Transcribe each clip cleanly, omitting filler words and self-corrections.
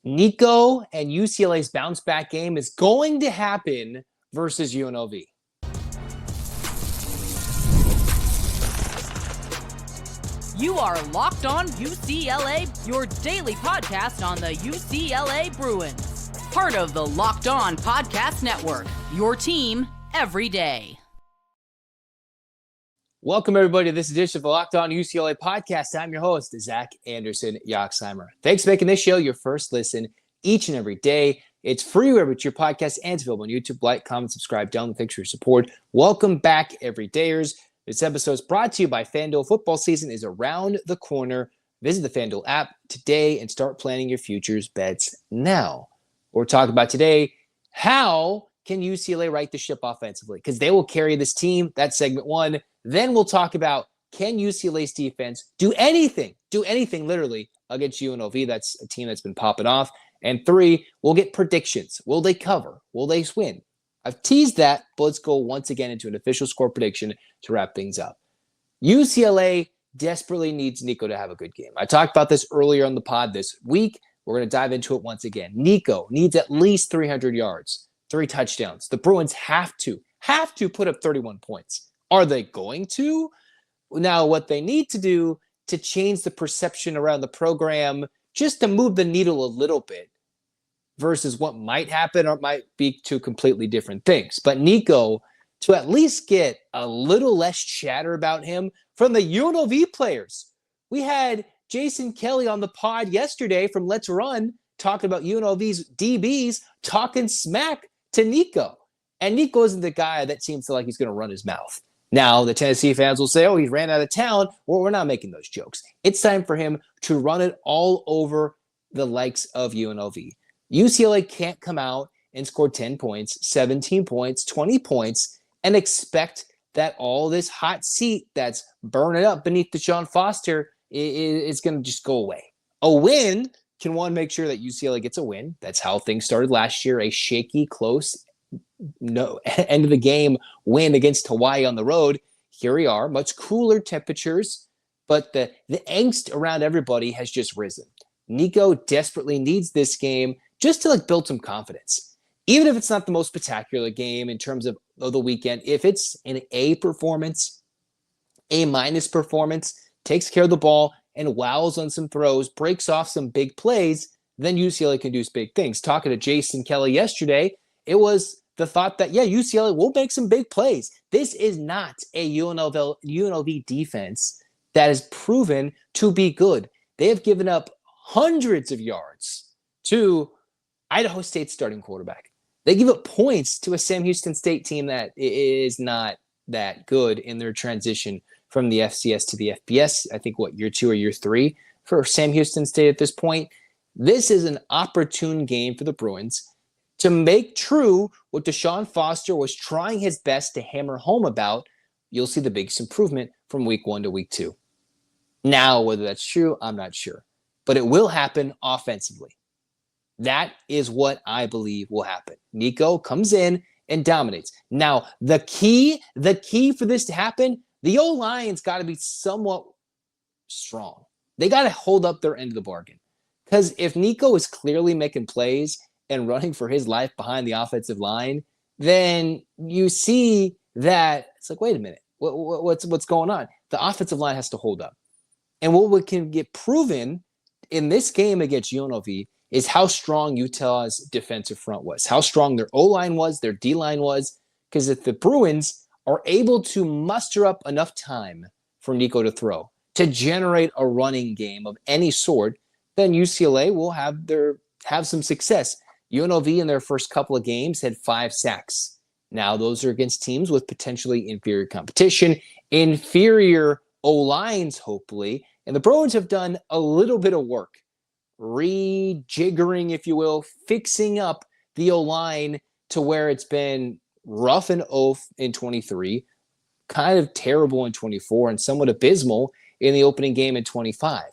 Nico and UCLA's bounce back game is going to happen versus UNLV. You are Locked On UCLA, your daily podcast on the UCLA Bruins. Part of the Locked On Podcast Network, your team every day. Welcome, everybody, to this edition of the Locked On UCLA Podcast. I'm your host, Zach Anderson-Yoxsimer. Thanks for making this show your first listen each and every day. It's free wherever it's your podcast and it's available on YouTube. Like, comment, subscribe, download, thanks for your support. Welcome back, everydayers. This episode is brought to you by FanDuel. Football season is around the corner. Visit the FanDuel app today and start planning your futures bets now. We're talking about today, how can UCLA right the ship offensively? Because they will carry this team. That's segment one. Then we'll talk about, can UCLA's defense do anything literally against UNLV? That's a team that's been popping off. And three, we'll get predictions. Will they cover? Will they win? I've teased that, but let's go once again into an official score prediction to wrap things up. UCLA desperately needs Nico to have a good game. I talked about this earlier on the pod this week. We're going to dive into it once again. Nico needs at least 300 yards, 3 touchdowns. The Bruins have to put up 31 points. Are they going to? Now, what they need to do to change the perception around the program, just to move the needle a little bit, versus what might happen or might be two completely different things. But Nico, to at least get a little less chatter about him from the UNLV players. We had Jason Kelly on the pod yesterday from Let's Run talking about UNLV's DBs talking smack to Nico. And Nico isn't the guy that seems like he's going to run his mouth. Now, the Tennessee fans will say, oh, he ran out of town. Well, we're not making those jokes. It's time for him to run it all over the likes of UNLV. UCLA can't come out and score 10 points, 17 points, 20 points, and expect that all this hot seat that's burning up beneath DeShaun Foster is going to just go away. A win can, one, make sure that UCLA gets a win. That's how things started last year, a shaky, close, end of the game win against Hawaii on the road. Here we are, much cooler temperatures, but the angst around everybody has just risen. Nico desperately needs this game just to build some confidence. Even if it's not the most spectacular game in terms of the weekend, if it's an A performance, A- performance, takes care of the ball and wows on some throws, breaks off some big plays, then UCLA can do big things. Talking to Jason Kelly yesterday, it was the thought that, UCLA will make some big plays. This is not a UNLV defense that is proven to be good. They have given up hundreds of yards to Idaho State's starting quarterback. They give up points to a Sam Houston State team that is not that good in their transition from the FCS to the FBS. I think, year 2 or year 3 for Sam Houston State at this point. This is an opportune game for the Bruins to make true what DeShaun Foster was trying his best to hammer home about. You'll see the biggest improvement from week 1 to week 2. Now, whether that's true, I'm not sure. But it will happen offensively. That is what I believe will happen. Nico comes in and dominates. Now, the key for this to happen, the O-line's got to be somewhat strong. They got to hold up their end of the bargain. Because if Nico is clearly making plays and running for his life behind the offensive line, then you see that it's wait a minute, what's going on? The offensive line has to hold up. And what we can get proven in this game against UNLV is how strong Utah's defensive front was, how strong their O-line was, their D-line was, because if the Bruins are able to muster up enough time for Nico to throw, to generate a running game of any sort, then UCLA will have some success. UNLV in their first couple of games had 5 sacks. Now, those are against teams with potentially inferior competition, inferior O-lines, hopefully, and the Bruins have done a little bit of work rejiggering, if you will, fixing up the O-line to where it's been rough and oaf in 23, kind of terrible in 24, and somewhat abysmal in the opening game in 25.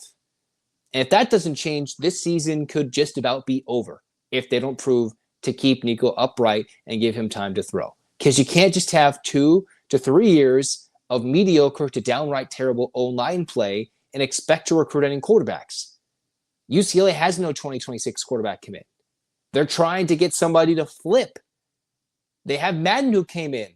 And if that doesn't change, this season could just about be over if they don't prove to keep Nico upright and give him time to throw. Because you can't just have 2 to 3 years of mediocre to downright terrible O-line play and expect to recruit any quarterbacks. UCLA has no 2026 quarterback commit. They're trying to get somebody to flip. They have Madden who came in,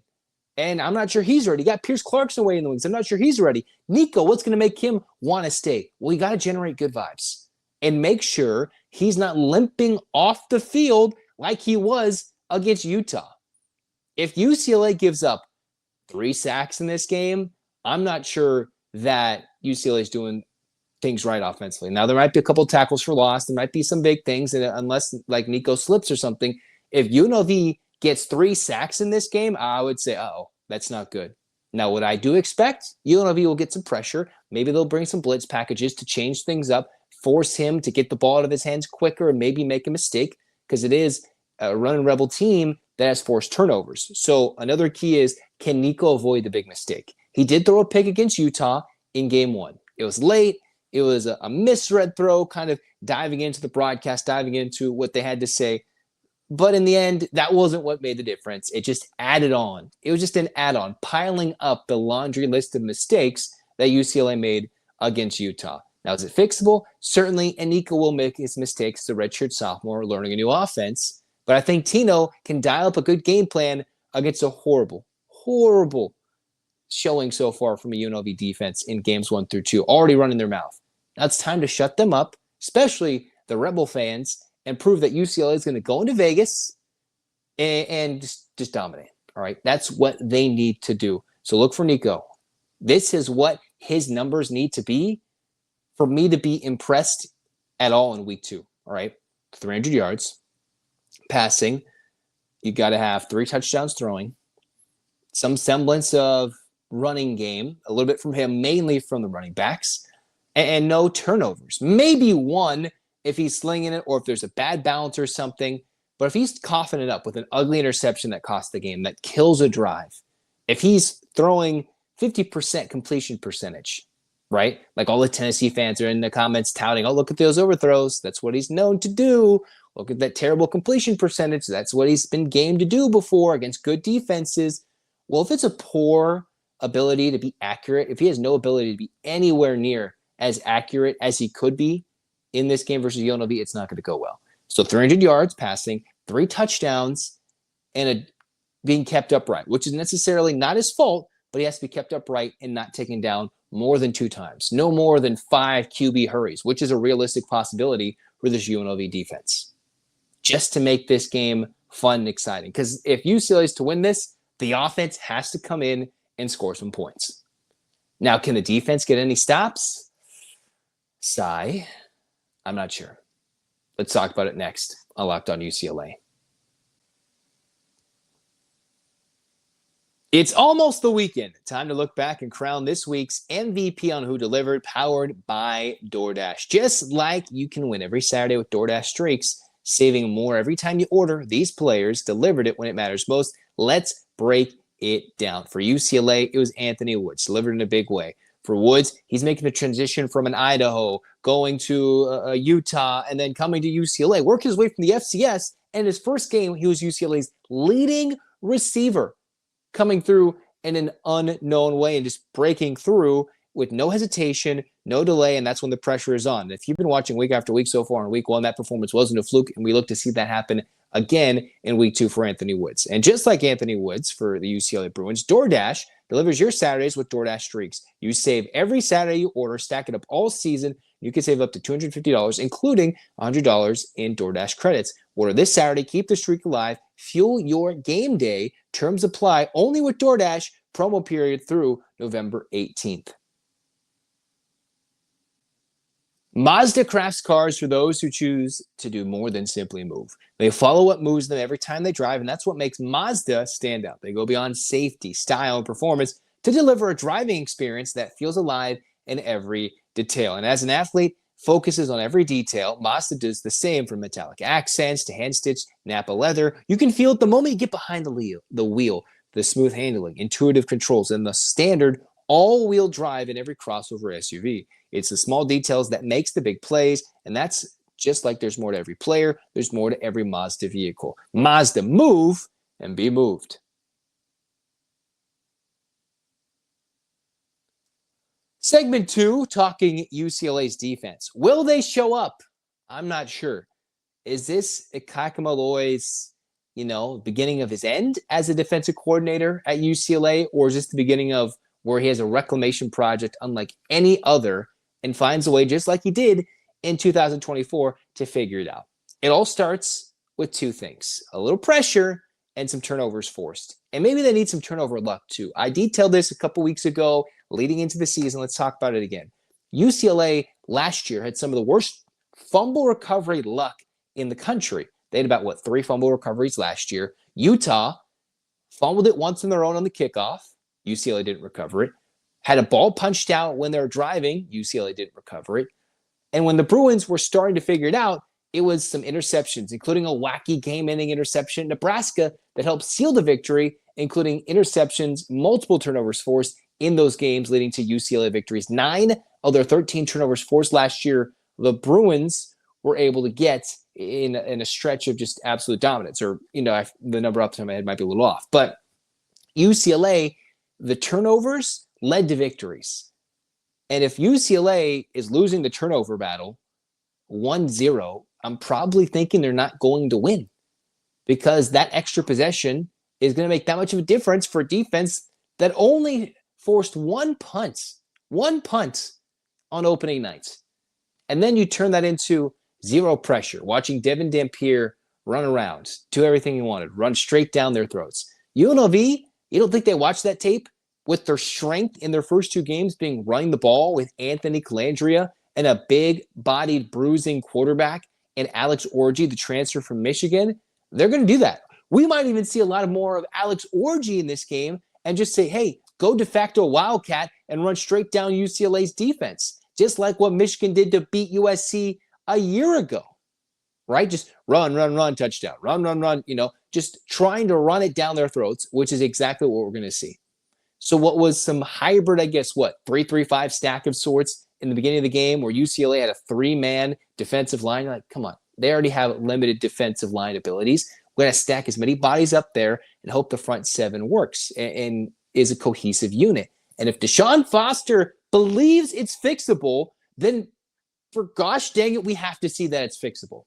and I'm not sure he's ready. You got Pierce Clarkson away in the wings. I'm not sure he's ready. Nico, what's going to make him want to stay? Well, you got to generate good vibes and make sure he's not limping off the field like he was against Utah. If UCLA gives up 3 sacks in this game, I'm not sure that UCLA is doing things right offensively. Now, there might be a couple tackles for loss. There might be some big things, and unless like Nico slips or something, if UNLV gets 3 sacks in this game, I would say, that's not good. Now, what I do expect, UNLV will get some pressure. Maybe they'll bring some blitz packages to change things up, force him to get the ball out of his hands quicker and maybe make a mistake, because it is a run and rebel team that has forced turnovers. So another key is, can Nico avoid the big mistake? He did throw a pick against Utah in game 1. It was late. It was a misread throw, kind of diving into the broadcast, diving into what they had to say. But in the end, that wasn't what made the difference. It just added on. It was just an add-on, piling up the laundry list of mistakes that UCLA made against Utah. Now, is it fixable? Certainly, and Nico will make his mistakes as a redshirt sophomore learning a new offense. But I think Tino can dial up a good game plan against a horrible showing so far from a UNLV defense in games 1 through 2, already running their mouth. Now it's time to shut them up, especially the Rebel fans, and prove that UCLA is going to go into Vegas and just dominate. All right, that's what they need to do. So look for Nico. This is what his numbers need to be for me to be impressed at all in week 2. All right, 300 yards passing. You got to have 3 touchdowns throwing, some semblance of running game, a little bit from him, mainly from the running backs, and no turnovers. Maybe one if he's slinging it or if there's a bad bounce or something. But if he's coughing it up with an ugly interception that costs the game, that kills a drive, if he's throwing 50% completion percentage, right? Like all the Tennessee fans are in the comments touting, oh, look at those overthrows. That's what he's known to do. Look at that terrible completion percentage. That's what he's been game to do before against good defenses. Well, if it's a poor ability to be accurate, if he has no ability to be anywhere near as accurate as he could be in this game versus UNLV, it's not going to go well. So 300 yards passing, 3 touchdowns, and being kept upright, which is necessarily not his fault, but he has to be kept upright and not taken down more than 2 times. No more than 5 QB hurries, which is a realistic possibility for this UNLV defense, just to make this game fun and exciting. Because if UCLA is to win this, the offense has to come in and score some points. Now, can the defense get any stops? Sigh. I'm not sure. Let's talk about it next on Locked On UCLA. It's almost the weekend. Time to look back and crown this week's MVP on Who Delivered, powered by DoorDash. Just like you can win every Saturday with DoorDash Streaks, saving more every time you order, these players delivered it when it matters most. Let's break it down. For UCLA, it was Anthony Woods, delivered in a big way. For Woods, he's making the transition from an Idaho, going to Utah, and then coming to UCLA, working his way from the FCS. And his first game, he was UCLA's leading receiver, coming through in an unknown way and just breaking through with no hesitation, no delay, and that's when the pressure is on. If you've been watching week after week so far in week 1, that performance wasn't a fluke, and we look to see that happen again in week 2 for Anthony Woods. And just like Anthony Woods for the UCLA Bruins, DoorDash delivers your Saturdays with DoorDash Streaks. You save every Saturday you order, stack it up all season. You can save up to $250, including $100 in DoorDash credits. Order this Saturday, keep the streak alive, fuel your game day. Terms apply only with DoorDash, promo period through November 18th. Mazda crafts cars for those who choose to do more than simply move. They follow what moves them every time they drive, and that's what makes Mazda stand out. They go beyond safety, style, and performance to deliver a driving experience that feels alive in every detail. And as an athlete focuses on every detail, Mazda does the same, from metallic accents to hand-stitched Napa leather. You can feel it the moment you get behind the wheel, the smooth handling, intuitive controls, and the standard all-wheel drive in every crossover SUV. It's the small details that makes the big plays, and that's just like there's more to every player, there's more to every Mazda vehicle. Mazda, move and be moved. Segment 2, talking UCLA's defense. Will they show up I'm not sure. Is this Ikaika Malloe's, beginning of his end as a defensive coordinator at UCLA, or is this the beginning of where he has a reclamation project unlike any other and finds a way, just like he did in 2024, to figure it out? It all starts with two things: a little pressure and some turnovers forced. And maybe they need some turnover luck too. I detailed this a couple weeks ago leading into the season. Let's talk about it again. UCLA last year had some of the worst fumble recovery luck in the country. They had about, 3 fumble recoveries last year. Utah fumbled it once on their own on the kickoff. UCLA didn't recover it. Had a ball punched out when they were driving. UCLA didn't recover it. And when the Bruins were starting to figure it out, it was some interceptions, including a wacky game-ending interception in Nebraska that helped seal the victory, including interceptions, multiple turnovers forced in those games, leading to UCLA victories. 9 of their 13 turnovers forced last year, the Bruins were able to get in a stretch of just absolute dominance. Or, the number off the top of my head might be a little off. But UCLA, the turnovers led to victories. And if UCLA is losing the turnover battle 1-0, I'm probably thinking they're not going to win, because that extra possession is going to make that much of a difference for a defense that only forced one punt on opening night. And then you turn that into zero pressure, watching Devin Dampier run around, do everything he wanted, run straight down their throats. UNLV, you don't think they watched that tape? With their strength in their first 2 games being running the ball with Anthony Calandria and a big-bodied, bruising quarterback, and Alex Orji, the transfer from Michigan, they're going to do that. We might even see a lot more of Alex Orji in this game and just say, hey, go de facto Wildcat and run straight down UCLA's defense, just like what Michigan did to beat USC a year ago, right? Just run, touchdown, run, just trying to run it down their throats, which is exactly what we're going to see. So what was some hybrid, 3-3-5 stack of sorts in the beginning of the game where UCLA had a 3-man defensive line? You're like, come on, they already have limited defensive line abilities. We're going to stack as many bodies up there and hope the front 7 works and is a cohesive unit. And if DeShaun Foster believes it's fixable, then for gosh dang it, we have to see that it's fixable.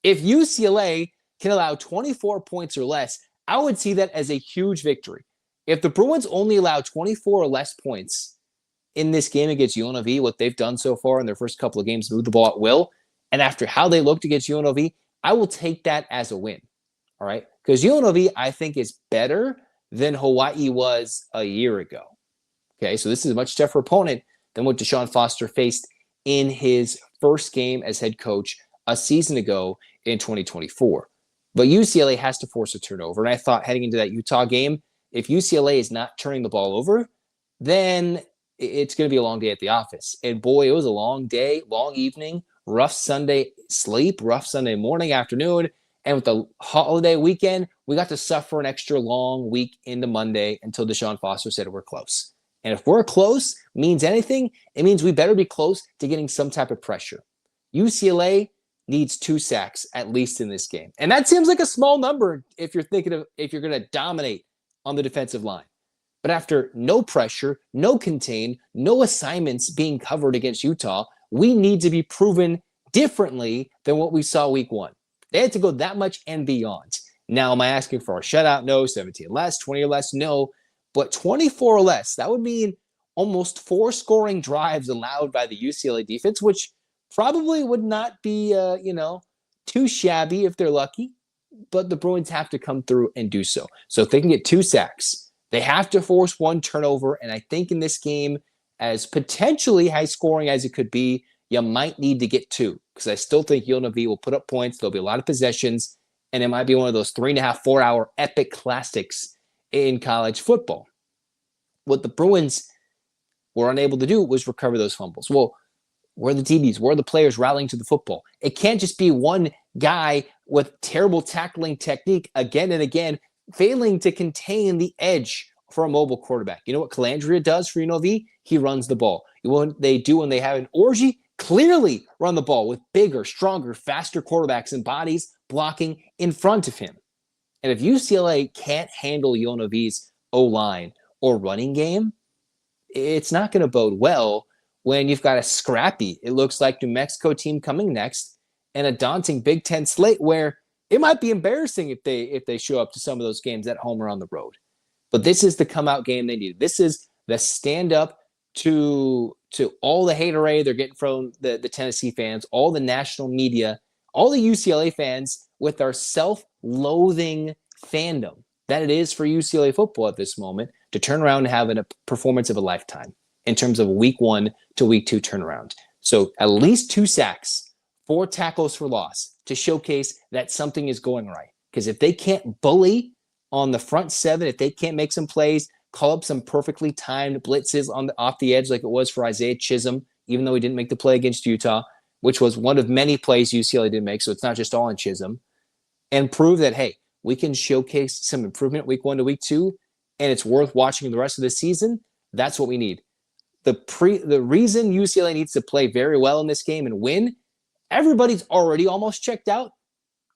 If UCLA can allow 24 points or less, I would see that as a huge victory. If the Bruins only allow 24 or less points in this game against UNLV, what they've done so far in their first couple of games, move the ball at will, and after how they looked against UNLV, I will take that as a win. All right? Because UNLV, I think, is better than Hawaii was a year ago. Okay, so this is a much tougher opponent than what DeShaun Foster faced in his first game as head coach a season ago in 2024. But UCLA has to force a turnover. And I thought heading into that Utah game, if UCLA is not turning the ball over, then it's going to be a long day at the office. And boy, it was a long day, long evening, rough Sunday sleep, rough Sunday morning, afternoon. And with the holiday weekend, we got to suffer an extra long week into Monday until DeShaun Foster said we're close. And if we're close means anything, it means we better be close to getting some type of pressure. UCLA needs 2 sacks at least in this game. And that seems like a small number if you're going to dominate on the defensive line. But after no pressure, no contain, no assignments being covered against Utah, we need to be proven differently than what we saw week 1. They had to go that much and beyond. Now, am I asking for a shutout? No. 17 less, 20 or less? No. But 24 or less, that would mean almost 4 scoring drives allowed by the UCLA defense, which probably would not be, too shabby if they're lucky. But the Bruins have to come through and do so. So if they can get 2 sacks, they have to force 1 turnover. And I think in this game, as potentially high scoring as it could be, you might need to get 2. Because I still think UNLV will put up points. There'll be a lot of possessions. And it might be one of those 3.5, 4-hour epic classics in college football. What the Bruins were unable to do was recover those fumbles. Well, where are the DBs? Where are the players rallying to the football? It can't just be one guy with terrible tackling technique again and again, failing to contain the edge for a mobile quarterback. You know what Calandria does for UNLV? He runs the ball. What they do when they have an Orji? Clearly run the ball with bigger, stronger, faster quarterbacks and bodies blocking in front of him. And if UCLA can't handle UNLV's O-line or running game, it's not going to bode well when you've got a scrappy, it looks like, New Mexico team coming next and a daunting Big Ten slate where it might be embarrassing if they show up to some of those games at home or on the road. But this is the come-out game they needed. This is the stand-up to all the haterade they're getting from the Tennessee fans, all the national media, all the UCLA fans with our self-loathing fandom that it is for UCLA football at this moment to turn around and have a performance of a lifetime in terms of a week 1 to week 2 turnaround. So at least 2 sacks, 4 tackles for loss to showcase that something is going right. Because if they can't bully on the front 7, if they can't make some plays, call up some perfectly timed blitzes off the edge like it was for Isaiah Chisholm, even though he didn't make the play against Utah, which was one of many plays UCLA didn't make, so it's not just all on Chisholm, and prove that, hey, we can showcase some improvement week 1 to week 2, and it's worth watching the rest of the season. That's what we need. The reason UCLA needs to play very well in this game and win, everybody's already almost checked out.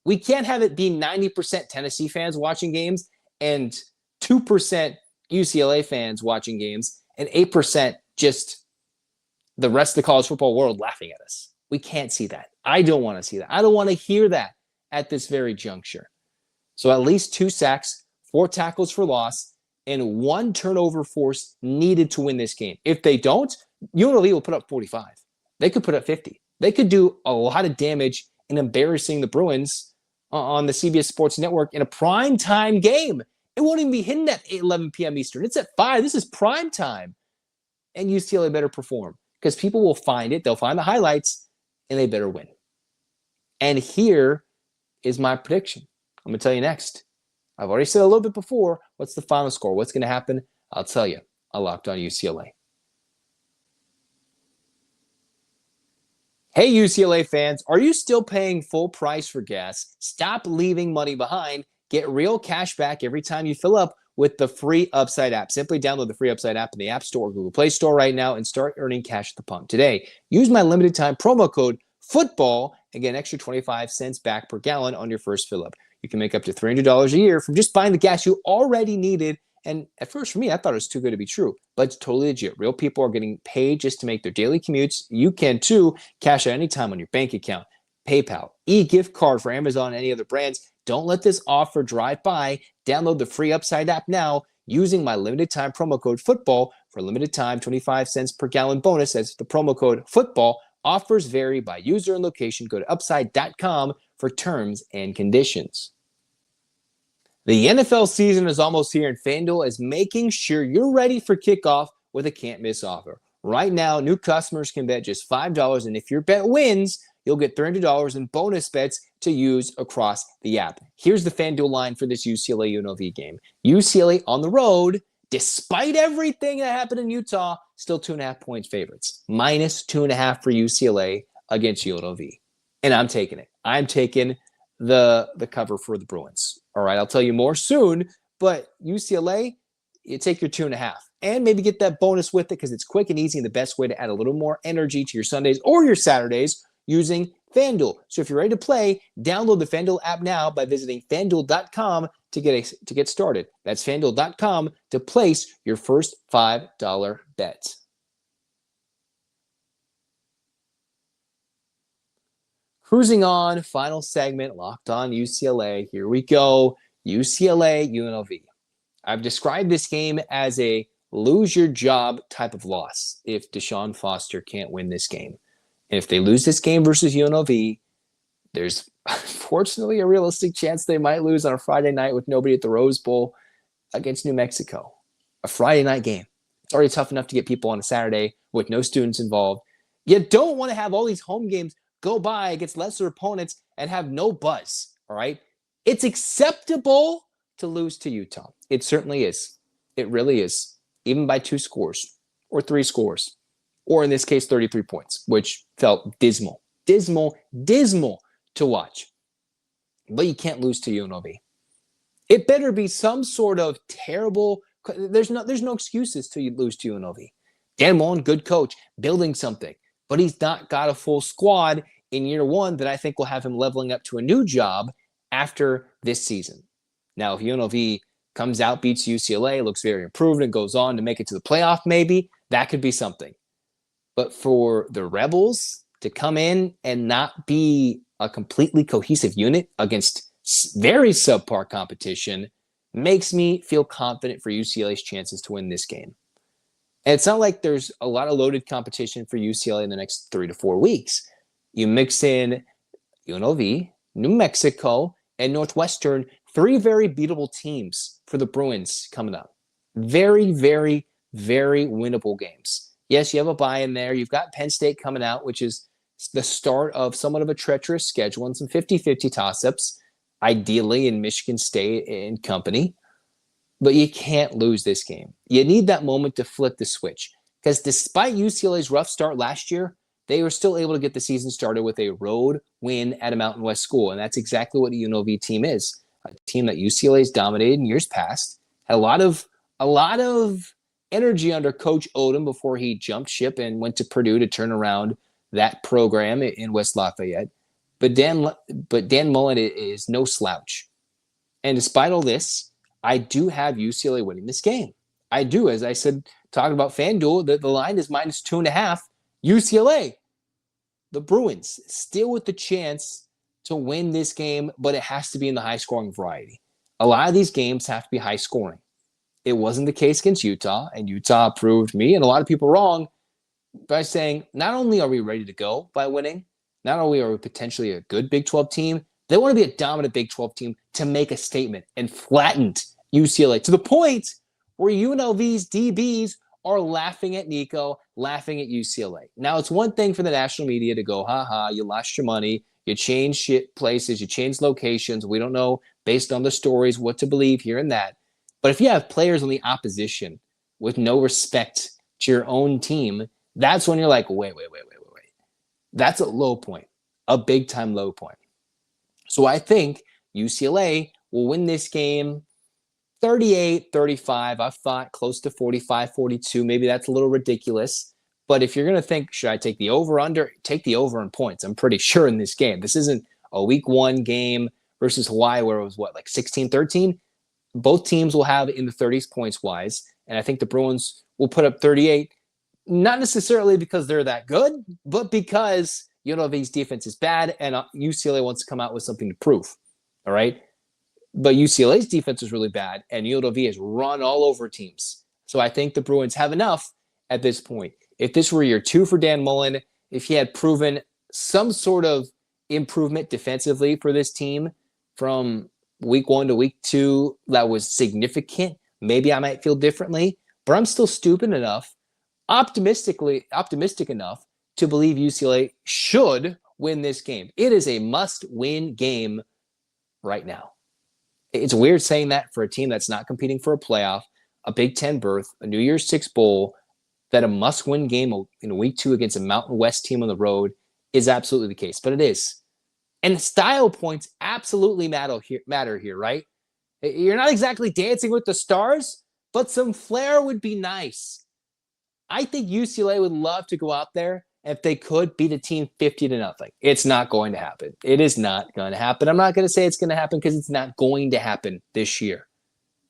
We can't have it be 90% Tennessee fans watching games and 2% UCLA fans watching games and 8% just the rest of the college football world laughing at us. We can't see that. I don't want to see that. I don't want to hear that at this very juncture. So at least 2 sacks, 4 tackles for loss, and 1 turnover force needed to win this game. If they don't, UNLV will put up 45. They could put up 50. They could do a lot of damage in embarrassing the Bruins on the CBS Sports Network in a primetime game. It won't even be hitting at 11 p.m. Eastern. It's at 5. This is prime time. And UCLA better perform because people will find it. They'll find the highlights, and they better win. And here is my prediction. I'm going to tell you next. I've already said a little bit before. What's the final score? What's going to happen? I'll tell you. I Locked On UCLA. Hey, UCLA fans. Are you still paying full price for gas? Stop leaving money behind. Get real cash back every time you fill up with the free Upside app. Simply download the free Upside app in the App Store or Google Play Store right now and start earning cash at the pump today. Use my limited time promo code FOOTBALL and get an extra 25 cents back per gallon on your first fill up. You can make up to $300 a year from just buying the gas you already needed. And at first, for me, I thought it was too good to be true, but it's totally legit. Real people are getting paid just to make their daily commutes. You can too. Cash out anytime on your bank account, PayPal, e-gift card for Amazon and any other brands. Don't let this offer drive by. Download the free Upside app now using my limited time promo code FOOTBALL for a limited time 25 cents per gallon bonus. That's the promo code FOOTBALL. Offers vary by user and location. Go to upside.com for terms and conditions. The NFL season is almost here, and FanDuel is making sure you're ready for kickoff with a can't-miss offer. Right now, new customers can bet just $5, and if your bet wins, you'll get $300 in bonus bets to use across the app. Here's the FanDuel line for this UCLA-UNLV game. UCLA on the road, despite everything that happened in Utah, still 2.5 points favorites. Minus 2.5 for UCLA against UNLV. And I'm taking it. I'm taking the cover for the Bruins. All right, I'll tell you more soon, but UCLA, you take your 2.5 and maybe get that bonus with it because it's quick and easy and the best way to add a little more energy to your Sundays or your Saturdays using FanDuel. So if you're ready to play, download the FanDuel app now by visiting FanDuel.com to get started. That's FanDuel.com to place your first $5 bet. Cruising on, final segment, Locked On UCLA. Here we go. UCLA, UNLV. I've described this game as a lose-your-job type of loss if DeShaun Foster can't win this game. And if they lose this game versus UNLV, there's unfortunately a realistic chance they might lose on a Friday night with nobody at the Rose Bowl against New Mexico. A Friday night game. It's already tough enough to get people on a Saturday with no students involved. You don't want to have all these home games go by against lesser opponents and have no buzz, all right? It's acceptable to lose to Utah. It certainly is. It really is. Even by 2 scores or 3 scores, or in this case, 33 points, which felt dismal to watch. But you can't lose to UNLV. It better be some sort of terrible, there's no excuses to lose to UNLV. Dan Mullen, good coach, building something. But he's not got a full squad in year 1 that I think will have him leveling up to a new job after this season. Now, if UNLV comes out, beats UCLA, looks very improved, and goes on to make it to the playoff maybe, that could be something. But for the Rebels to come in and not be a completely cohesive unit against very subpar competition makes me feel confident for UCLA's chances to win this game. And it's not like there's a lot of loaded competition for UCLA in the next 3 to 4 weeks. You mix in UNLV, New Mexico, and Northwestern, 3 very beatable teams for the Bruins coming up. Very, very, very winnable games. Yes, you have a bye in there. You've got Penn State coming out, which is the start of somewhat of a treacherous schedule and some 50-50 toss-ups, ideally in Michigan State and company. But you can't lose this game. You need that moment to flip the switch. Because despite UCLA's rough start last year, they were still able to get the season started with a road win at a Mountain West school. And that's exactly what a UNLV team is. A team that UCLA's dominated in years past. Had a lot of energy under Coach Odom before he jumped ship and went to Purdue to turn around that program in West Lafayette. But Dan Mullen is no slouch. And despite all this, I do have UCLA winning this game. I do. As I said, talking about FanDuel, the line is -2.5. UCLA, the Bruins, still with the chance to win this game, but it has to be in the high-scoring variety. A lot of these games have to be high-scoring. It wasn't the case against Utah, and Utah proved me and a lot of people wrong by saying, not only are we ready to go by winning, not only are we potentially a good Big 12 team, they want to be a dominant Big 12 team to make a statement and flattened UCLA to the point where UNLV's DBs are laughing at Nico, laughing at UCLA. Now, it's one thing for the national media to go, you lost your money, you changed places, you changed locations, we don't know based on the stories what to believe here and that. But if you have players on the opposition with no respect to your own team, that's when you're like, wait. That's a low point, a big-time low point. So I think UCLA will win this game 38-35. I've thought close to 45-42. Maybe that's a little ridiculous. But if you're going to think, should I take the over-under? Take the over in points. I'm pretty sure in this game. This isn't a week 1 game versus Hawaii where it was, 16-13? Both teams will have in the 30s points-wise. And I think the Bruins will put up 38. Not necessarily because they're that good, but because UNLV's defense is bad and UCLA wants to come out with something to prove. All right? But UCLA's defense is really bad, and UNLV has run all over teams. So I think the Bruins have enough at this point. If this were year 2 for Dan Mullen, if he had proven some sort of improvement defensively for this team from week 1 to week 2 that was significant, maybe I might feel differently. But I'm still stupid enough, optimistic enough to believe UCLA should win this game. It is a must-win game right now. It's weird saying that for a team that's not competing for a playoff, a Big Ten berth, a New Year's Six bowl, that a must-win game in week 2 against a Mountain West team on the road is absolutely the case. But it is. And style points absolutely matter here, right? You're not exactly dancing with the stars, but some flair would be nice. I think UCLA would love to go out there, and if they could, beat a team 50-0. It's not going to happen. It is not going to happen. I'm not going to say it's going to happen because it's not going to happen this year.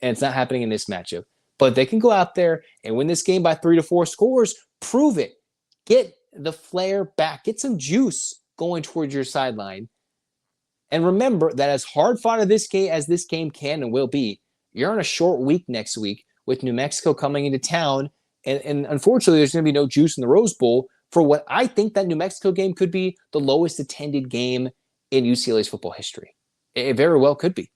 And it's not happening in this matchup. But they can go out there and win this game by 3 to 4 scores. Prove it. Get the flair back. Get some juice going towards your sideline. And remember that as hard fought as this game can and will be, you're on a short week next week with New Mexico coming into town. And unfortunately, there's going to be no juice in the Rose Bowl for what I think that New Mexico game could be the lowest attended game in UCLA's football history. It very well could be.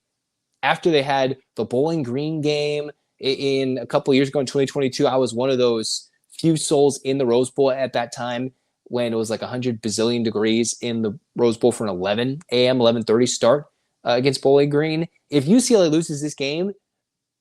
After they had the Bowling Green game in a couple of years ago in 2022, I was one of those few souls in the Rose Bowl at that time when it was like 100 bazillion degrees in the Rose Bowl for an 11 a.m., 11:30 start against Bowling Green. If UCLA loses this game,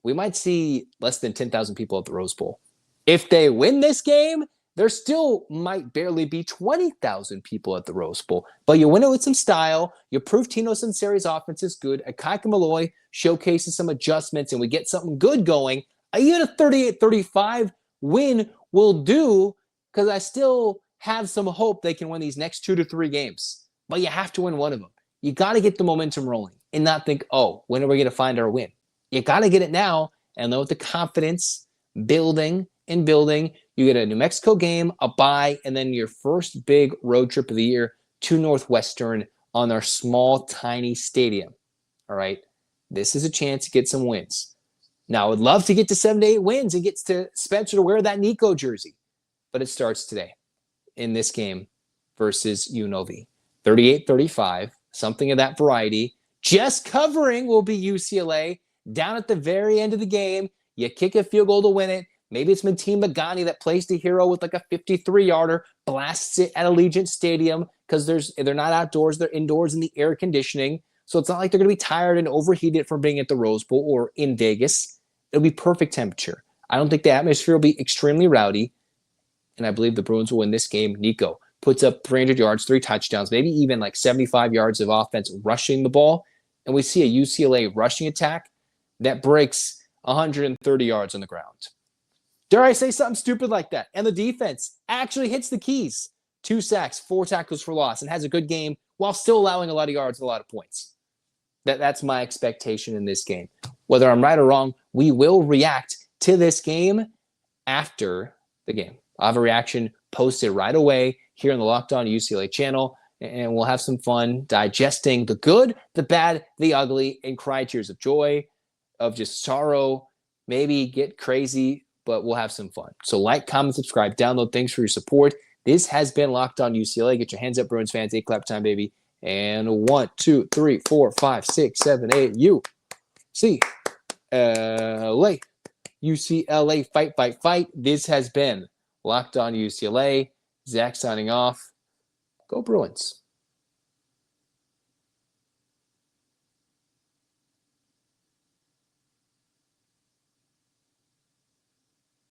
we might see less than 10,000 people at the Rose Bowl. If they win this game, there still might barely be 20,000 people at the Rose Bowl. But you win it with some style. You prove Tino Sunseri's offense is good. Ikaika Malloe showcases some adjustments, and we get something good going. Even a 38-35 win will do, because I still have some hope they can win these next 2 to 3 games. But you have to win one of them. You got to get the momentum rolling and not think, when are we going to find our win? You got to get it now, and then with the confidence building, you get a New Mexico game, a bye, and then your first big road trip of the year to Northwestern on our small, tiny stadium. All right. This is a chance to get some wins. Now, I would love to get to 7 to 8 wins and get to Spencer to wear that Nico jersey. But it starts today in this game versus UNLV. 38-35, something of that variety. Just covering will be UCLA. Down at the very end of the game, you kick a field goal to win it. Maybe it's Mateen Magani that plays the hero with like a 53-yarder, blasts it at Allegiant Stadium because they're not outdoors, they're indoors in the air conditioning. So it's not like they're going to be tired and overheated from being at the Rose Bowl or in Vegas. It'll be perfect temperature. I don't think the atmosphere will be extremely rowdy. And I believe the Bruins will win this game. Nico puts up 300 yards, 3 touchdowns, maybe even like 75 yards of offense rushing the ball. And we see a UCLA rushing attack that breaks 130 yards on the ground. Dare I say something stupid like that? And the defense actually hits the keys. 2 sacks, 4 tackles for loss, and has a good game while still allowing a lot of yards and a lot of points. That's my expectation in this game. Whether I'm right or wrong, we will react to this game after the game. I'll have a reaction posted right away here on the Locked On UCLA channel, and we'll have some fun digesting the good, the bad, the ugly, and cry tears of joy, of just sorrow, maybe get crazy, but we'll have some fun. So like, comment, subscribe, download. Thanks for your support. This has been Locked On UCLA. Get your hands up, Bruins fans. 8 clap time, baby. And 1, 2, 3, 4, 5, 6, 7, 8. UCLA. UCLA, fight, fight, fight. This has been Locked On UCLA. Zach signing off. Go Bruins.